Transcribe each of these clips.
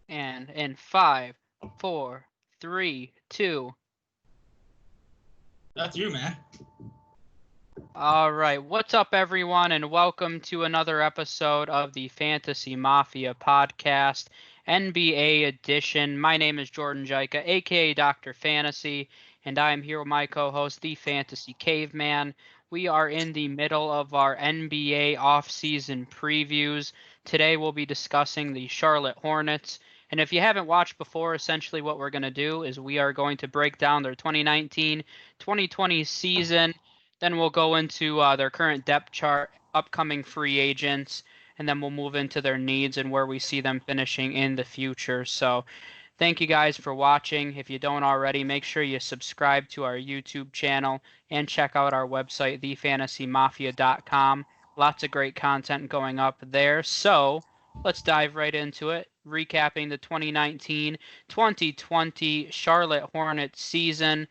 And in 5, 4, 3, 2. That's you, man. All right, what's up, everyone, and welcome to another episode of the Fantasy Mafia podcast, NBA edition. My name is Jordan Jaika, aka Dr. Fantasy, and I am here with my co-host, the Fantasy Caveman. We are in the middle of our NBA offseason previews. Today we'll be discussing the Charlotte Hornets. And if you haven't watched before, essentially what we're going to do is we are going to break down their 2019-2020 season. Then we'll go into their current depth chart, upcoming free agents, and then we'll move into their needs and where we see them finishing in the future. So thank you guys for watching. If you don't already, make sure you subscribe to our YouTube channel and check out our website, thefantasymafia.com. Lots of great content going up there. So let's dive right into it. Recapping the 2019-2020 Charlotte Hornets season.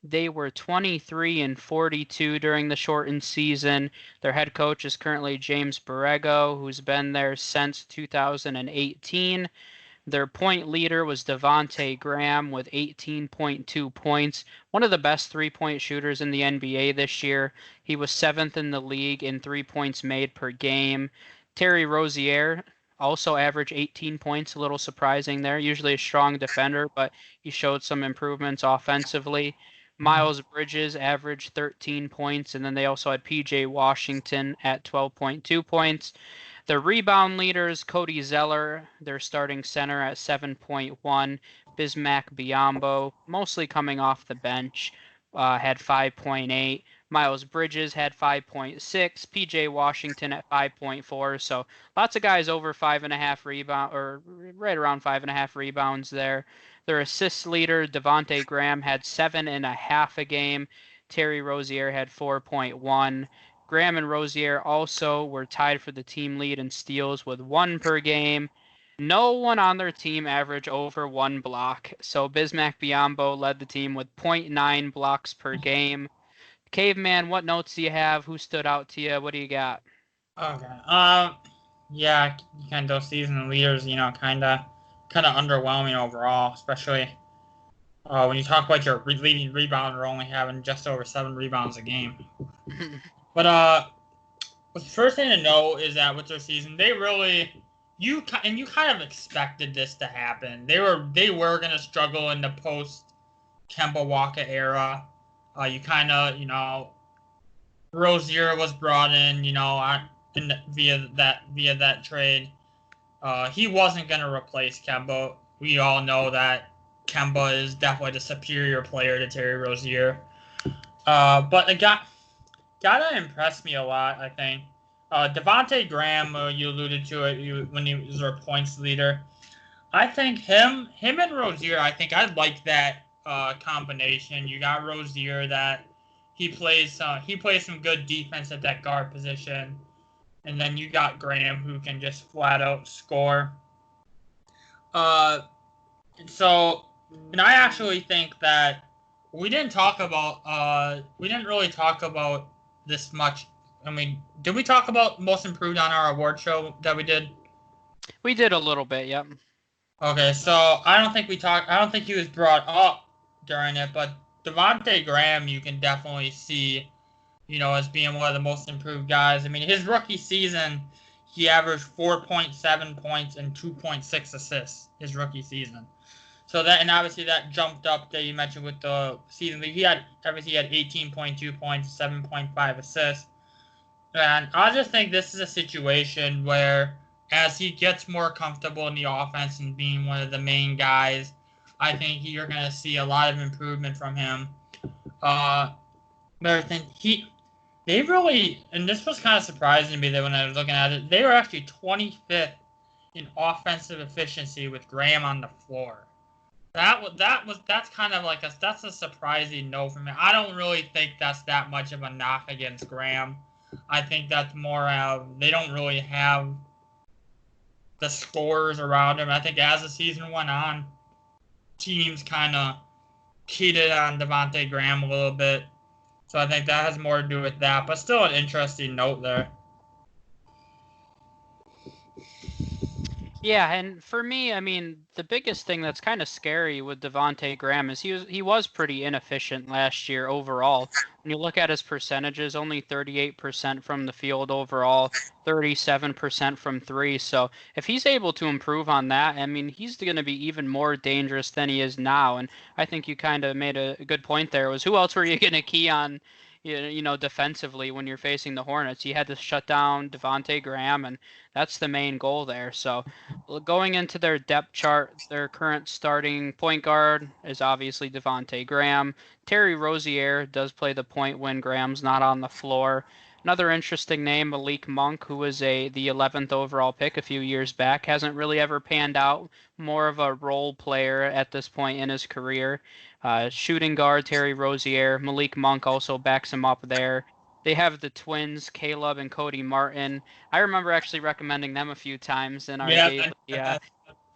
They were 23-42 during the shortened season. Their head coach is currently James Borrego, who's been there since 2018. Their point leader was Devonte Graham with 18.2 points, one of the best three-point shooters in the NBA this year. He was 7th in the league in 3 points made per game. Terry Rozier also averaged 18 points, a little surprising there. Usually a strong defender, but he showed some improvements offensively. Miles Bridges averaged 13 points, and then they also had PJ Washington at 12.2 points. The rebound leaders, Cody Zeller, their starting center at 7.1. Bismack Biyombo, mostly coming off the bench, had 5.8. Miles Bridges had 5.6. PJ Washington at 5.4. So lots of guys over 5.5 rebound, or right around 5.5 rebounds there. Their assist leader, Devonte Graham, had 7.5 a game. Terry Rozier had 4.1. Graham and Rozier also were tied for the team lead in steals with 1 per game. No one on their team averaged over 1 block, so Bismack Biyombo led the team with 0.9 blocks per game. Caveman, what notes do you have? Who stood out to you? What do you got? Okay. Yeah, kind of those season leaders, kind of underwhelming overall, especially when you talk about your leading rebounder only having just over 7 rebounds a game. But the first thing to know is that with their season, they really you kind of expected this to happen. They were going to struggle in the post Kemba Walker era. You kind of Rozier was brought in, via that trade. He wasn't going to replace Kemba. We all know that Kemba is definitely the superior player to Terry Rozier. But it got that impressed me a lot, I think. Devonte Graham, you alluded to it when he was our points leader. I think him and Rozier, I think I like that combination. You got Rozier that he plays some good defense at that guard position, and then you got Graham who can just flat out score. And I actually think that we didn't really talk about this much. I mean, did we talk about most improved on our award show that we did? We did a little bit, yep. Okay, so I don't think he was brought up during it, but Devonte Graham, you can definitely see, as being one of the most improved guys. I mean, his rookie season, he averaged 4.7 points and 2.6 assists his rookie season. So and obviously that jumped up that you mentioned with the season. He had 18.2 points, 7.5 assists. And I just think this is a situation where as he gets more comfortable in the offense and being one of the main guys, I think you're going to see a lot of improvement from him. They really, and this was kind of surprising to me that when I was looking at it, they were actually 25th in offensive efficiency with Graham on the floor. That's kind of like that's a surprising note for me. I don't really think that's that much of a knock against Graham. I think that's more of they don't really have the scorers around him. I think as the season went on, teams kind of cheated on Devonte Graham a little bit. So I think that has more to do with that. But still an interesting note there. Yeah, and for me, I mean, the biggest thing that's kind of scary with Devonte Graham is he was pretty inefficient last year overall. When you look at his percentages, only 38% from the field overall, 37% from three. So if he's able to improve on that, I mean, he's going to be even more dangerous than he is now. And I think you kind of made a good point there. Was who else were you going to key on? Defensively when you're facing the Hornets, you had to shut down Devonte Graham, and that's the main goal there. So going into their depth chart, their current starting point guard is obviously Devonte Graham. Terry Rozier does play the point when Graham's not on the floor. Another interesting name, Malik Monk, who was the 11th overall pick a few years back, hasn't really ever panned out. More of a role player at this point in his career. Shooting guard Terry Rozier. Malik Monk also backs him up there. They have the twins, Caleb and Cody Martin. I remember actually recommending them a few times in our Yeah,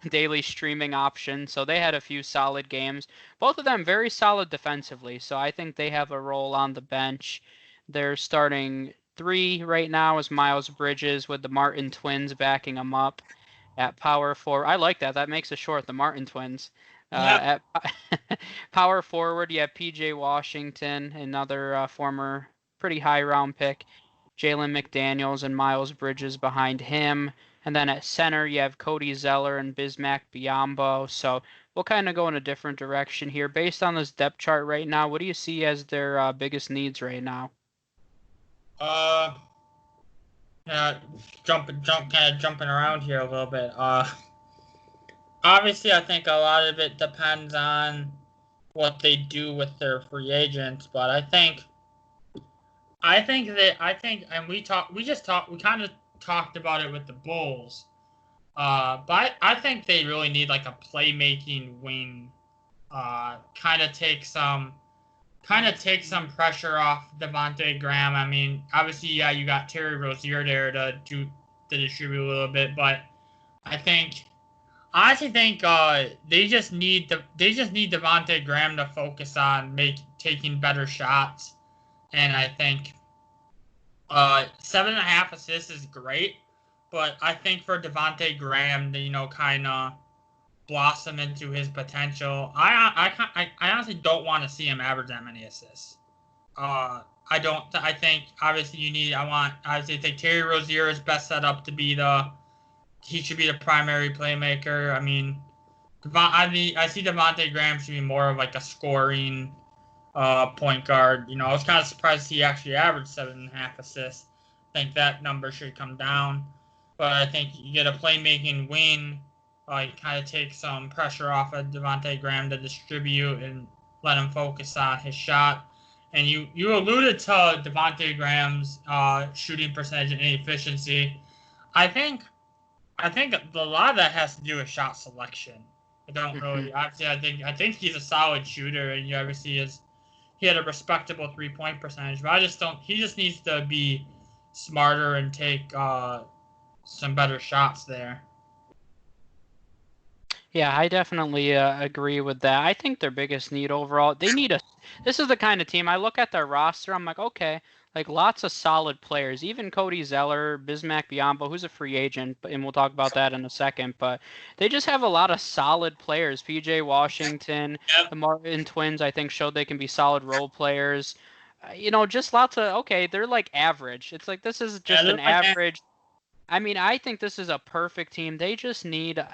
daily streaming option. So they had a few solid games. Both of them very solid defensively. So I think they have a role on the bench. They're starting three right now is Miles Bridges with the Martin twins backing him up at power forward. I like that. That makes it short, the Martin twins. yeah. At power forward, you have PJ Washington, another former pretty high round pick. Jalen McDaniels and Miles Bridges behind him. And then at center, you have Cody Zeller and Bismack Biyombo. So we'll kind of go in a different direction here. Based on this depth chart right now, what do you see as their biggest needs right now? Uh, yeah, kind of jumping around here a little bit. Obviously, I think a lot of it depends on what they do with their free agents, but and we kind of talked about it with the Bulls. But I think they really need like a playmaking wing. Kind of take some pressure off Devonte Graham. I mean, obviously, yeah, you got Terry Rozier there to distribute a little bit, but I think I honestly think they just need Devonte Graham to focus on taking better shots, and I think 7.5 assists is great, but I think for Devonte Graham to kind of blossom into his potential, I honestly don't want to see him average that many assists. I don't. I think obviously I think Terry Rozier is best set up to be he should be the primary playmaker. I mean, I see Devonte Graham should be more of like a scoring point guard. I was kind of surprised he actually averaged 7.5 assists. I think that number should come down. But I think you get a playmaking wing, you kind of take some pressure off of Devonte Graham to distribute and let him focus on his shot. And you alluded to Devonte Graham's shooting percentage and efficiency. I think a lot of that has to do with shot selection. I don't really. Obviously, I think he's a solid shooter, and you obviously he had a respectable 3-point percentage. But I just don't. He just needs to be smarter and take some better shots there. Yeah, I definitely agree with that. I think their biggest need overall, this is the kind of team I look at their roster, I'm like, okay, like lots of solid players, even Cody Zeller, Bismack Biyombo, who's a free agent, and we'll talk about that in a second, but they just have a lot of solid players. PJ Washington, Yep. the Martin twins, I think showed they can be solid role players. Just lots of, okay, they're like average. It's like this is just an average. I mean, I think this is a perfect team. They just need a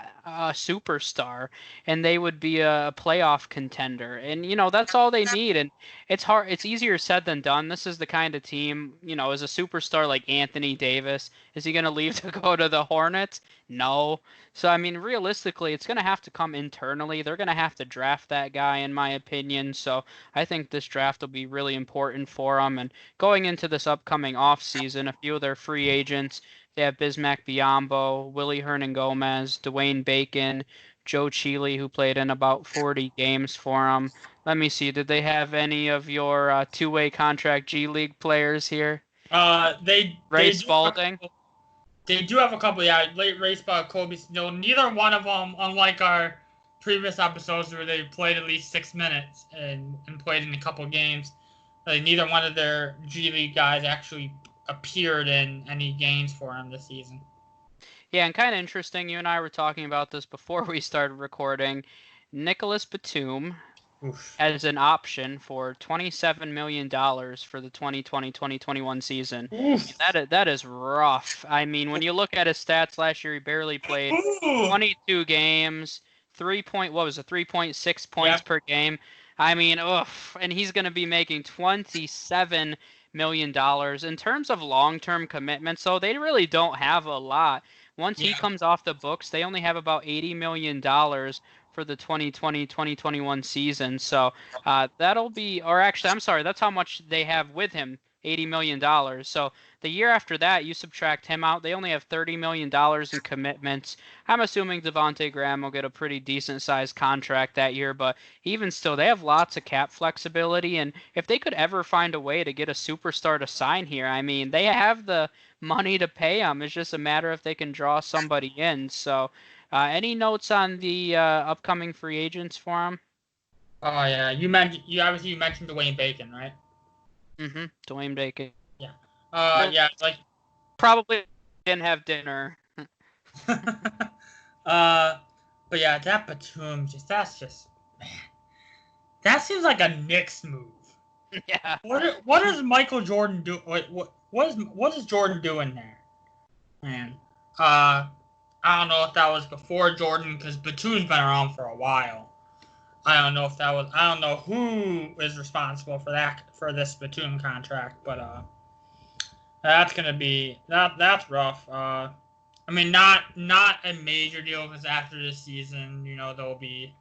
superstar, and they would be a playoff contender. And that's all they need. And it's hard. It's easier said than done. This is the kind of team. As a superstar like Anthony Davis, is he going to leave to go to the Hornets? No. So I mean, realistically, it's going to have to come internally. They're going to have to draft that guy, in my opinion. So I think this draft will be really important for them. And going into this upcoming off season, a few of their free agents. They have Bismack Biyombo, Willie Hernan-Gomez, Dwayne Bacon, Joe Cheeley, who played in about 40 games for them. Let me see. Did they have any of your two-way contract G League players here? Ray Spalding. They do have a couple. Yeah, late race by Kobe Snow. Neither one of them, unlike our previous episodes where they played at least 6 minutes and played in a couple games, neither one of their G League guys actually appeared in any games for him this season. Yeah, and kind of interesting. You and I were talking about this before we started recording. Nicholas Batum Oof. as an option for $27 million for the 2020-2021 season. Oof. That is rough. I mean, when you look at his stats last year, he barely played Ooh. 22 games, 3.6 points Yep. per game. I mean, ugh, and he's going to be making $27 million in terms of long-term commitments. So they really don't have a lot. Once he Yeah. comes off the books, they only have about $80 million for the 2020-2021 season. So that'll be, or actually, I'm sorry, that's how much they have with him, $80 million. So the year after that, you subtract him out, they only have $30 million in commitments. I'm assuming Devonte Graham will get a pretty decent sized contract that year, but even still, they have lots of cap flexibility. And if they could ever find a way to get a superstar to sign here, I mean, they have the money to pay him. It's just a matter if they can draw somebody in. So, any notes on the upcoming free agents for him? Oh yeah, you mentioned Dwayne Bacon, right? Mm-hmm. Dwayne Bacon. Yeah. Really, Yeah, like probably didn't have dinner. but yeah, that Batum that's just man. That seems like a Knicks move. Yeah. What is Michael Jordan do? What is Jordan doing there, man? I don't know if that was before Jordan because Batum's been around for a while. I don't know if that was. I don't know who is responsible for this Batum contract, but that's gonna be that's rough. I mean, not a major deal because after this season, they'll be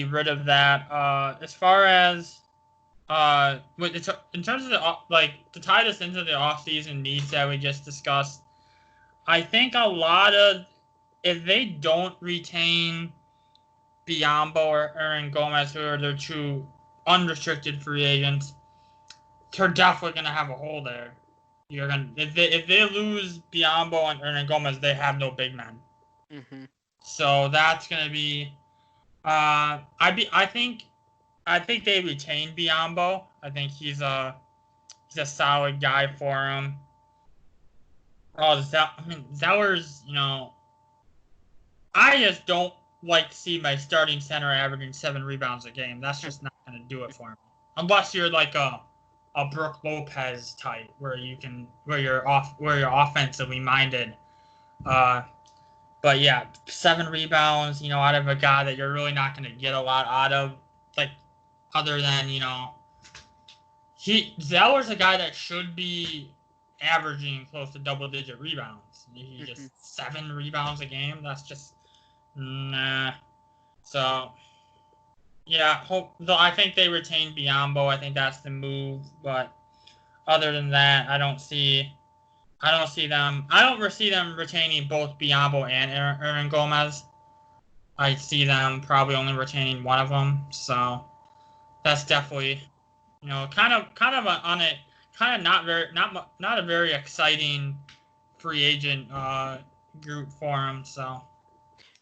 rid of that. As far as in terms of to tie this into the offseason needs that we just discussed, I think a lot of if they don't retain Biombo or Aaron Gomez, who are their two unrestricted free agents, they're definitely gonna have a hole there. You're gonna if they lose Biombo and Aaron Gomez, they have no big men. Mm-hmm. So that's gonna be. I think they retain Biombo. I think he's a solid guy for him. Oh, Zeller's, I just don't like to see my starting center averaging 7 rebounds a game. That's just not going to do it for me. Unless you're like a Brook Lopez type where you're offensively minded. But yeah, 7 rebounds, out of a guy that you're really not going to get a lot out of, like other than, Zeller's a guy that should be averaging close to double-digit rebounds. He just 7 rebounds a game. That's just nah. So yeah, I think they retain Biombo. I think that's the move. But other than that, I don't see them. I don't foresee them retaining both Biombo and Aaron Gomez. I see them probably only retaining one of them. So that's definitely, kind of not a very exciting free agent group for him. So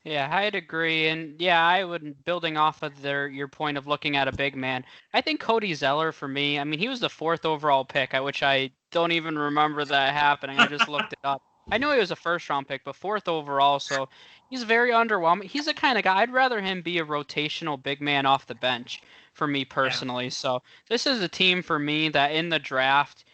Yeah, I'd agree, and yeah, I would building off of your point of looking at a big man. I think Cody Zeller for me. I mean, he was the 4th overall pick, which I don't even remember that happening. I just looked it up. I know he was a 1st round pick, but 4th overall, so he's very underwhelming. He's the kind of guy I'd rather him be a rotational big man off the bench for me yeah, personally. So this is a team for me that in the draft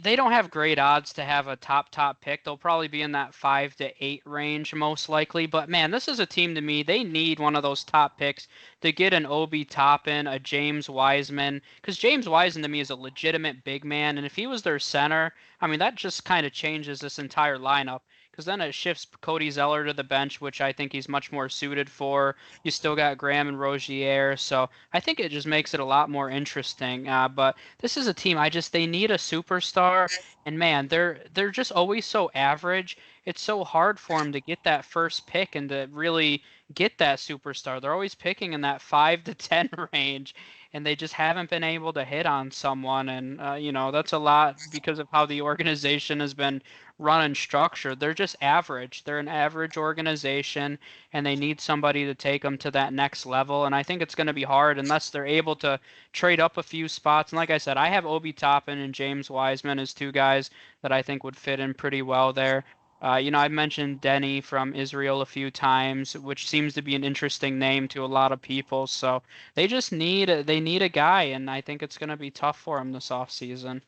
they don't have great odds to have a top pick. They'll probably be in that 5 to 8 range most likely. But man, this is a team to me. They need one of those top picks to get an Obi Toppin, a James Wiseman, because James Wiseman to me is a legitimate big man, and if he was their center, I mean that just kind of changes this entire lineup. Because then it shifts Cody Zeller to the bench, which I think he's much more suited for. You still got Graham and Rozier, so I think it just makes it a lot more interesting. But this is a team they need a superstar, and man, they're just always so average. It's so hard for them to get that first pick and to really get that superstar. They're always picking in that 5 to 10 range, and they just haven't been able to hit on someone. And that's a lot because of how the organization has been run and structured. They're just average. They're an average organization, and they need somebody to take them to that next level. And I think it's going to be hard unless they're able to trade up a few spots. And like I said, I have Obi Toppin and James Wiseman as 2 guys that I think would fit in pretty well there. I've mentioned Denny from Israel a few times, which seems to be an interesting name to a lot of people. So they need a guy, and I think it's going to be tough for him this offseason.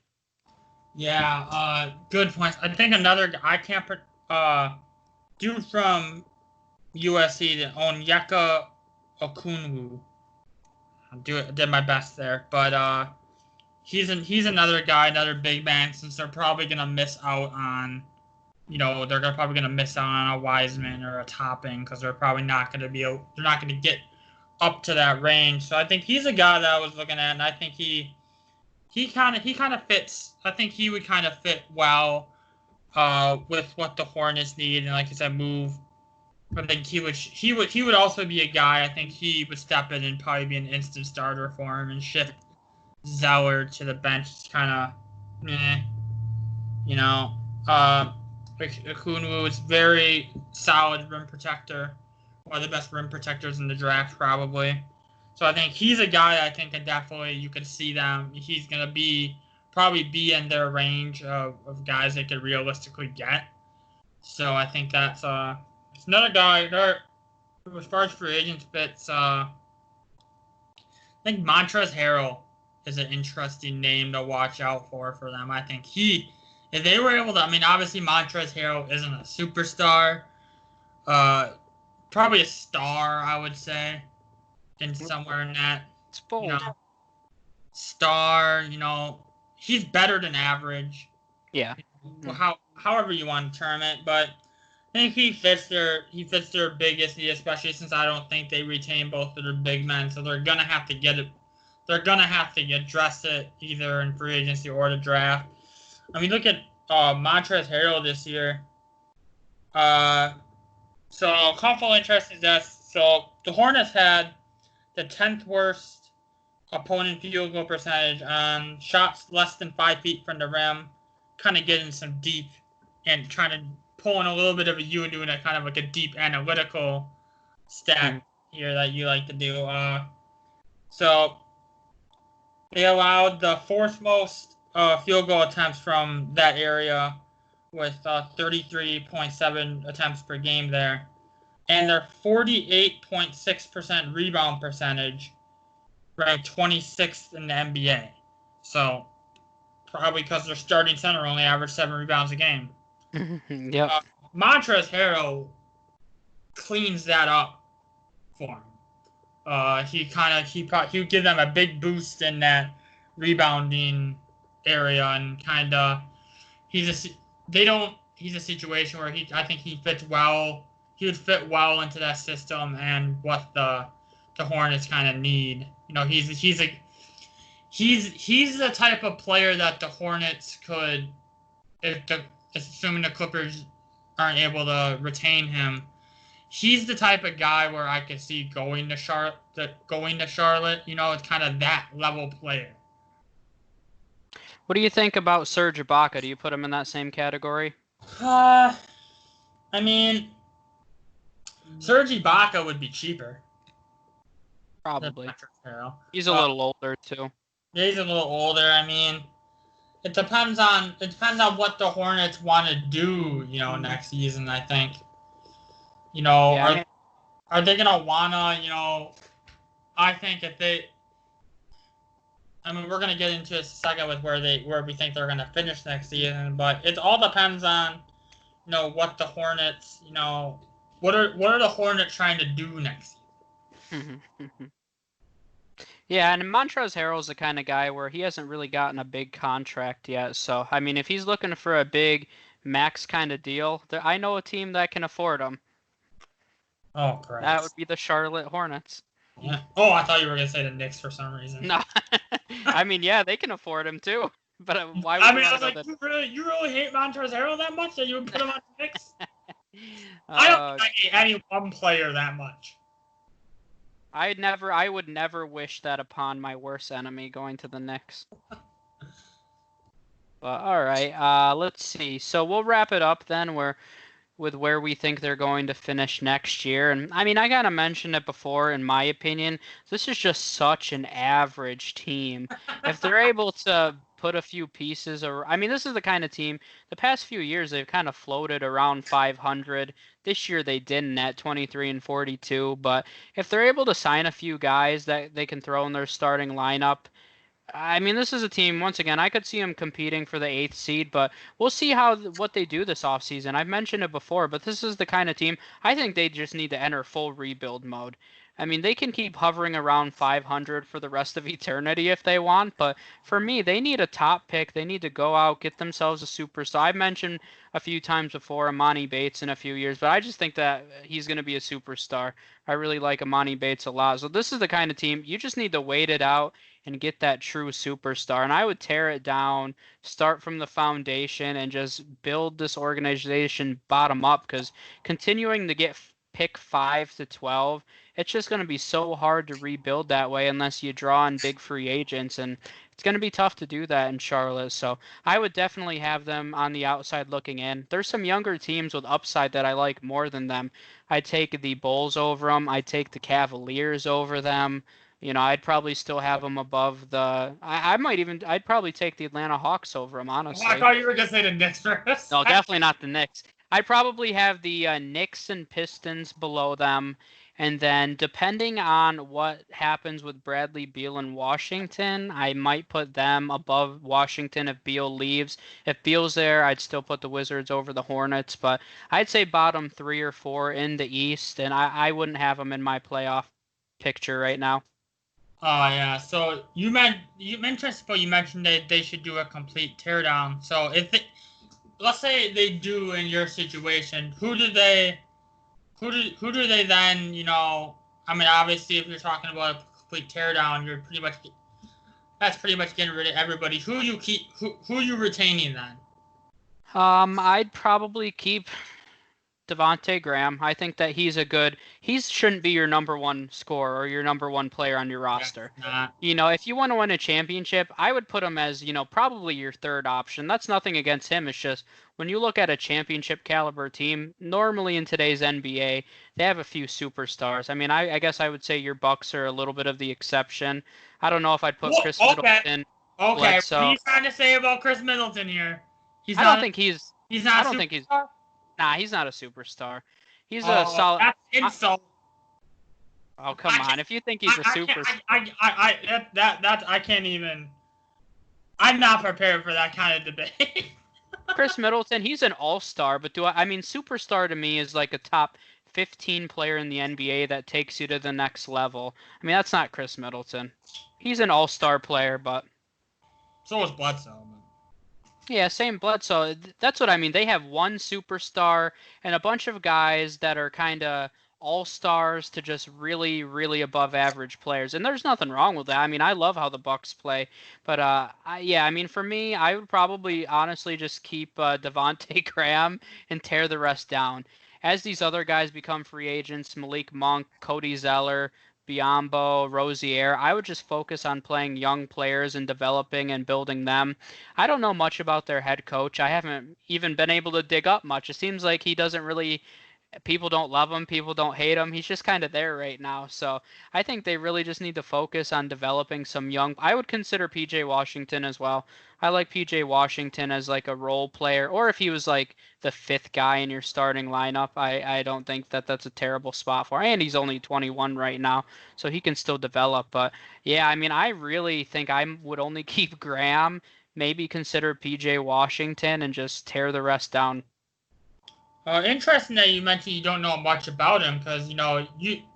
Yeah, good points. I think another I can't dude from USC, the Onyeka Okunwu. Did my best there, but he's another guy, another big man. Since they're probably gonna miss out on, probably gonna miss out on a Wiseman or a Topping because they're probably not they're not gonna get up to that range. So I think he's a guy that I was looking at, and I think he kind of fits. I think he would kind of fit well with what the Hornets need, and like I said, move. I think he would also be a guy. I think he would step in and probably be an instant starter for him and shift Zeller to the bench. It's kind of, you know. Okunwu is very solid rim protector, one of the best rim protectors in the draft probably. So I think he's a guy I think that definitely you could see them. He's gonna probably be in their range of guys they could realistically get. So I think that's it's another guy. As far as free agents fits, I think Montrezl Harrell is an interesting name to watch out for them. I think if they were able to, I mean, obviously Montrezl Harrell isn't a superstar, probably a star, I would say, in somewhere in that. It's bold. Star, he's better than average. Yeah. However you want to term it, but I think he fits their biggest need, especially since I don't think they retain both of their big men, so they're gonna have to get it. They're gonna have to address it either in free agency or the draft. I mean, look at Montrezl Harrell this year. So a couple interesting stats. So the Hornets had the 10th worst opponent field goal percentage on shots less than 5 feet from the rim, kind of getting some deep and trying to pull in a little bit of you and doing a kind of like a deep analytical stat here that you like to do. So they allowed the fourth most field goal attempts from that area with 33.7 attempts per game there. And their 48.6% rebound percentage ranked 26th in the NBA. So probably because their starting center only averaged 7 rebounds a game. Yep. Montrezl Harrell cleans that up for him. He would give them a big boost in that rebounding area, and kind of he's a situation where I think he fits well. He would fit well into that system and what the Hornets kind of need. He's the type of player that the Hornets could, assuming the Clippers aren't able to retain him, he's the type of guy where I could see going to Charlotte. It's kind of that level player. What do you think about Serge Ibaka? Do you put him in that same category? I mean, Serge Ibaka would be cheaper. Probably. He's a little older too. Yeah, he's a little older. I mean, it depends on what the Hornets want to do, next season, I think. Are they gonna wanna, I think we're gonna get into a second with where we think they're gonna finish next season, but it all depends on, what the Hornets, what are the Hornets trying to do next season? Yeah, and Montrezl Harrell's the kind of guy where he hasn't really gotten a big contract yet. So, I mean, if he's looking for a big max kind of deal, I know a team that can afford him. Oh, Christ. That would be the Charlotte Hornets. Yeah. Oh, I thought you were going to say the Knicks for some reason. No. I mean, yeah, they can afford him too. But why would I was like, you really hate Montrezl Harrell that much that you would put him on the Knicks? I don't think I hate any one player that much. I would never wish that upon my worst enemy going to the Knicks. But all right, let's see. So we'll wrap it up then with where we think they're going to finish next year. And I mean, I kind of mentioned it before, in my opinion, this is just such an average team. If they're able to put a few pieces. Or I mean, this is the kind of team. The past few years they've kind of floated around 500. This year they didn't at 23 and 42. But if they're able to sign a few guys that they can throw in their starting lineup, I mean, this is a team, once again, I could see them competing for the 8th seed, but we'll see what they do this offseason. I've mentioned it before, but this is the kind of team I think they just need to enter full rebuild mode. I mean, they can keep hovering around 500 for the rest of eternity if they want, but for me, they need a top pick. They need to go out, get themselves a superstar. I've mentioned a few times before Amani Bates in a few years, but I just think that he's going to be a superstar. I really like Amani Bates a lot. So this is the kind of team you just need to wait it out and get that true superstar. And I would tear it down, start from the foundation, and just build this organization bottom up, because continuing to get pick 5 to 12, it's just going to be so hard to rebuild that way unless you draw in big free agents. And it's going to be tough to do that in Charlotte. So I would definitely have them on the outside looking in. There's some younger teams with upside that I like more than them. I'd take the Bulls over them. I'd take the Cavaliers over them. I'd probably still have them above the. I'd probably take the Atlanta Hawks over them, honestly. I thought you were gonna say the Knicks first. No, definitely not the Knicks. I'd probably have the Knicks and Pistons below them, and then depending on what happens with Bradley Beal in Washington, I might put them above Washington if Beal leaves. If Beal's there, I'd still put the Wizards over the Hornets, but I'd say bottom 3 or 4 in the East, and I wouldn't have them in my playoff picture right now. Oh yeah. So you mentioned that they should do a complete teardown. So let's say they do in your situation, who do they then? I mean, obviously, if you're talking about a complete teardown, that's pretty much getting rid of everybody. Who are you retaining then? I'd probably keep Devontae Graham. I think that he shouldn't be your number 1 scorer or your number 1 player on your roster. If you want to win a championship, I would put him as, probably your 3rd option. That's nothing against him. It's just when you look at a championship caliber team, normally in today's NBA, they have a few superstars. I mean, I guess I would say your Bucks are a little bit of the exception. I don't know if I'd put Chris Middleton. Okay, what are you trying to say about Chris Middleton here? I don't think he's superstar? Nah, he's not a superstar. He's a solid. That's insult. Oh, come on! If you think he's a superstar, I can't even. I'm not prepared for that kind of debate. Chris Middleton, he's an all-star, but I mean, superstar to me is like a top 15 player in the NBA that takes you to the next level. I mean, that's not Chris Middleton. He's an all-star player, but so is Bledsoe. Yeah, same Bledsoe. That's what I mean. They have one superstar and a bunch of guys that are kind of all-stars to just really, really above average players. And there's nothing wrong with that. I mean, I love how the Bucks play. But, I mean, for me, I would probably honestly just keep Devontae Graham and tear the rest down. As these other guys become free agents, Malik Monk, Cody Zeller, Biyombo, Rozier, I would just focus on playing young players and developing and building them. I don't know much about their head coach. I haven't even been able to dig up much. It seems like he doesn't really people don't love him, people don't hate him. He's just kind of there right now. So I think they really just need to focus on developing some young. I would consider PJ Washington as well. I like PJ Washington as like a role player, or if he was like the 5th guy in your starting lineup, I don't think that that's a terrible spot for him. And he's only 21 right now, so he can still develop. But yeah, I mean, I really think I would only keep Graham, maybe consider PJ Washington, and just tear the rest down. Interesting that you mentioned you don't know much about him, because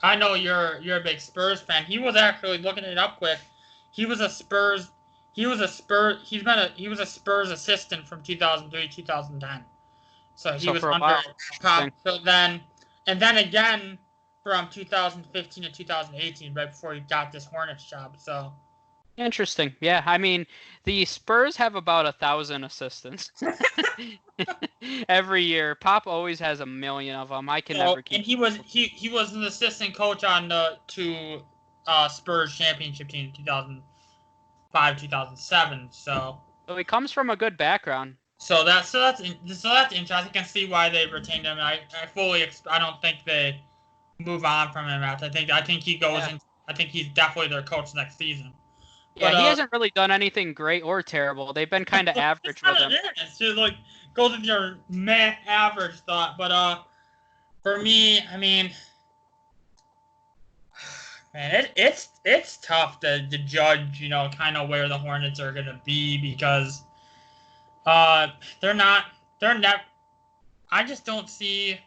I know you're a big Spurs fan. He was actually looking it up quick. He was a Spurs assistant from 2003 2010. So he was under Pop. So then again from 2015 to 2018, right before he got this Hornets job. So interesting. Yeah, I mean, the Spurs have about 1,000 assistants every year. Pop always has a million of them. I can never keep. And he was an assistant coach on the 2 Spurs championship team in 2005 2007. So he comes from a good background. So that's interesting. I can see why they retained him. I don't think they move on from him. I think he goes in. I think he's definitely their coach next season. Yeah, But he hasn't really done anything great or terrible. They've been kind of it's average with kind of him. it's just like goes with your meh average thought. But for me, I mean, man, it's tough to judge, kind of where the Hornets are gonna be because uh they're not they're not. I just don't see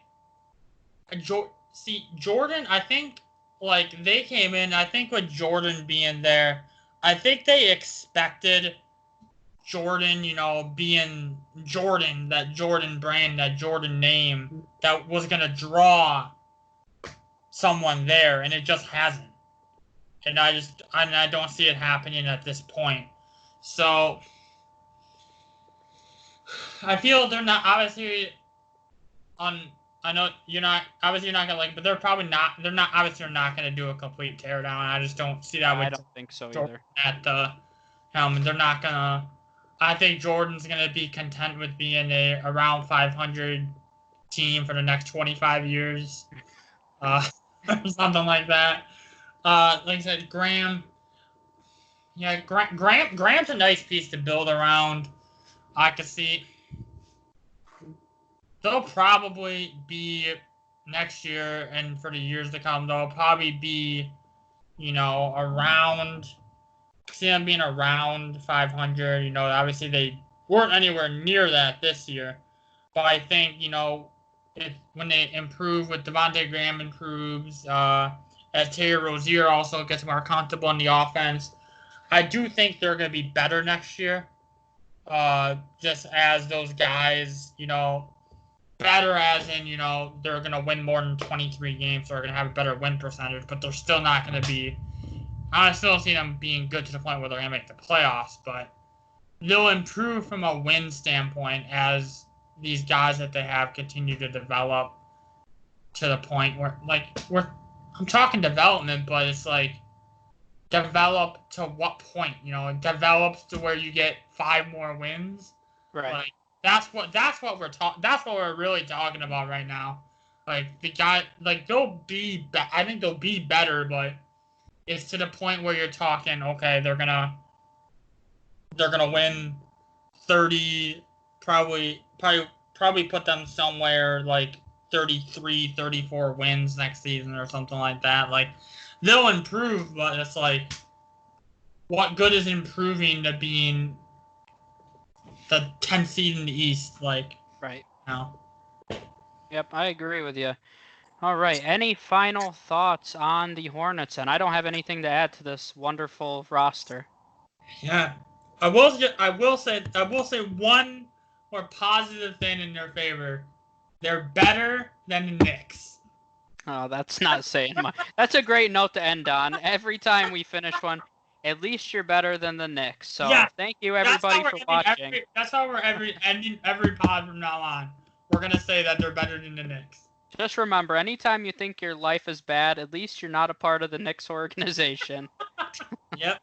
Jordan. I think like they came in. I think with Jordan being there, I think they expected Jordan, being Jordan, that Jordan brand, that Jordan name, that was gonna draw someone there, and it just hasn't. And I don't see it happening at this point. So I feel they're not obviously on. I know you're not gonna like, but they're probably not. They're not obviously. They're not gonna do a complete teardown. I just don't see that I with don't think so Jordan either. at the helm. They're not gonna. I think Jordan's gonna be content with being a around 500 team for the next 25 years, uh, something like that. Like I said, Graham. Yeah, Graham's a nice piece to build around. I could see they'll probably be next year and for the years to come. They'll probably be, around. See them being around 500. Obviously they weren't anywhere near that this year, but I think if when they improve, with Devontae Graham improves, as Terry Rozier also gets more comfortable in the offense, I do think they're going to be better next year. Just as those guys, better as in, they're going to win more than 23 games, so they're going to have a better win percentage, but they're still not going to be. I still see them being good to the point where they're going to make the playoffs, but they'll improve from a win standpoint as these guys that they have continue to develop to the point where, I'm talking development, but it's like, develop to what point? It develops to where you get 5 more wins. Right. Like that's what we're really talking about right now. Like the guy, like I think they'll be better, but it's to the point where you're talking, okay, they're gonna win 30, probably put them somewhere like 33, 34 wins next season or something like that. Like they'll improve, but it's like, what good is improving to being the 10th seed in the East? Like, Right. no. Yep, I agree with you. All right. Any final thoughts on the Hornets? And I don't have anything to add to this wonderful roster. Yeah, I will say one more positive thing in their favor. They're better than the Knicks. Oh, that's not saying much. That's a great note to end on. Every time we finish one, at least you're better than the Knicks. So Yeah, thank you everybody for watching. That's how we're ending every pod from now on. We're gonna say that they're better than the Knicks. Just remember, anytime you think your life is bad, at least you're not a part of the Knicks organization. Yep.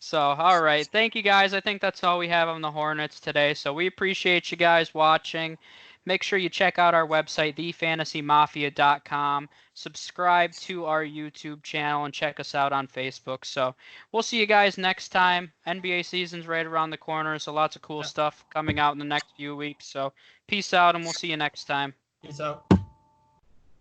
So, all right. Thank you, guys. I think that's all we have on the Hornets today. So we appreciate you guys watching. Make sure you check out our website, thefantasymafia.com. Subscribe to our YouTube channel and check us out on Facebook. So we'll see you guys next time. NBA season's right around the corner, so lots of cool stuff coming out in the next few weeks. So peace out, and we'll see you next time. Peace out.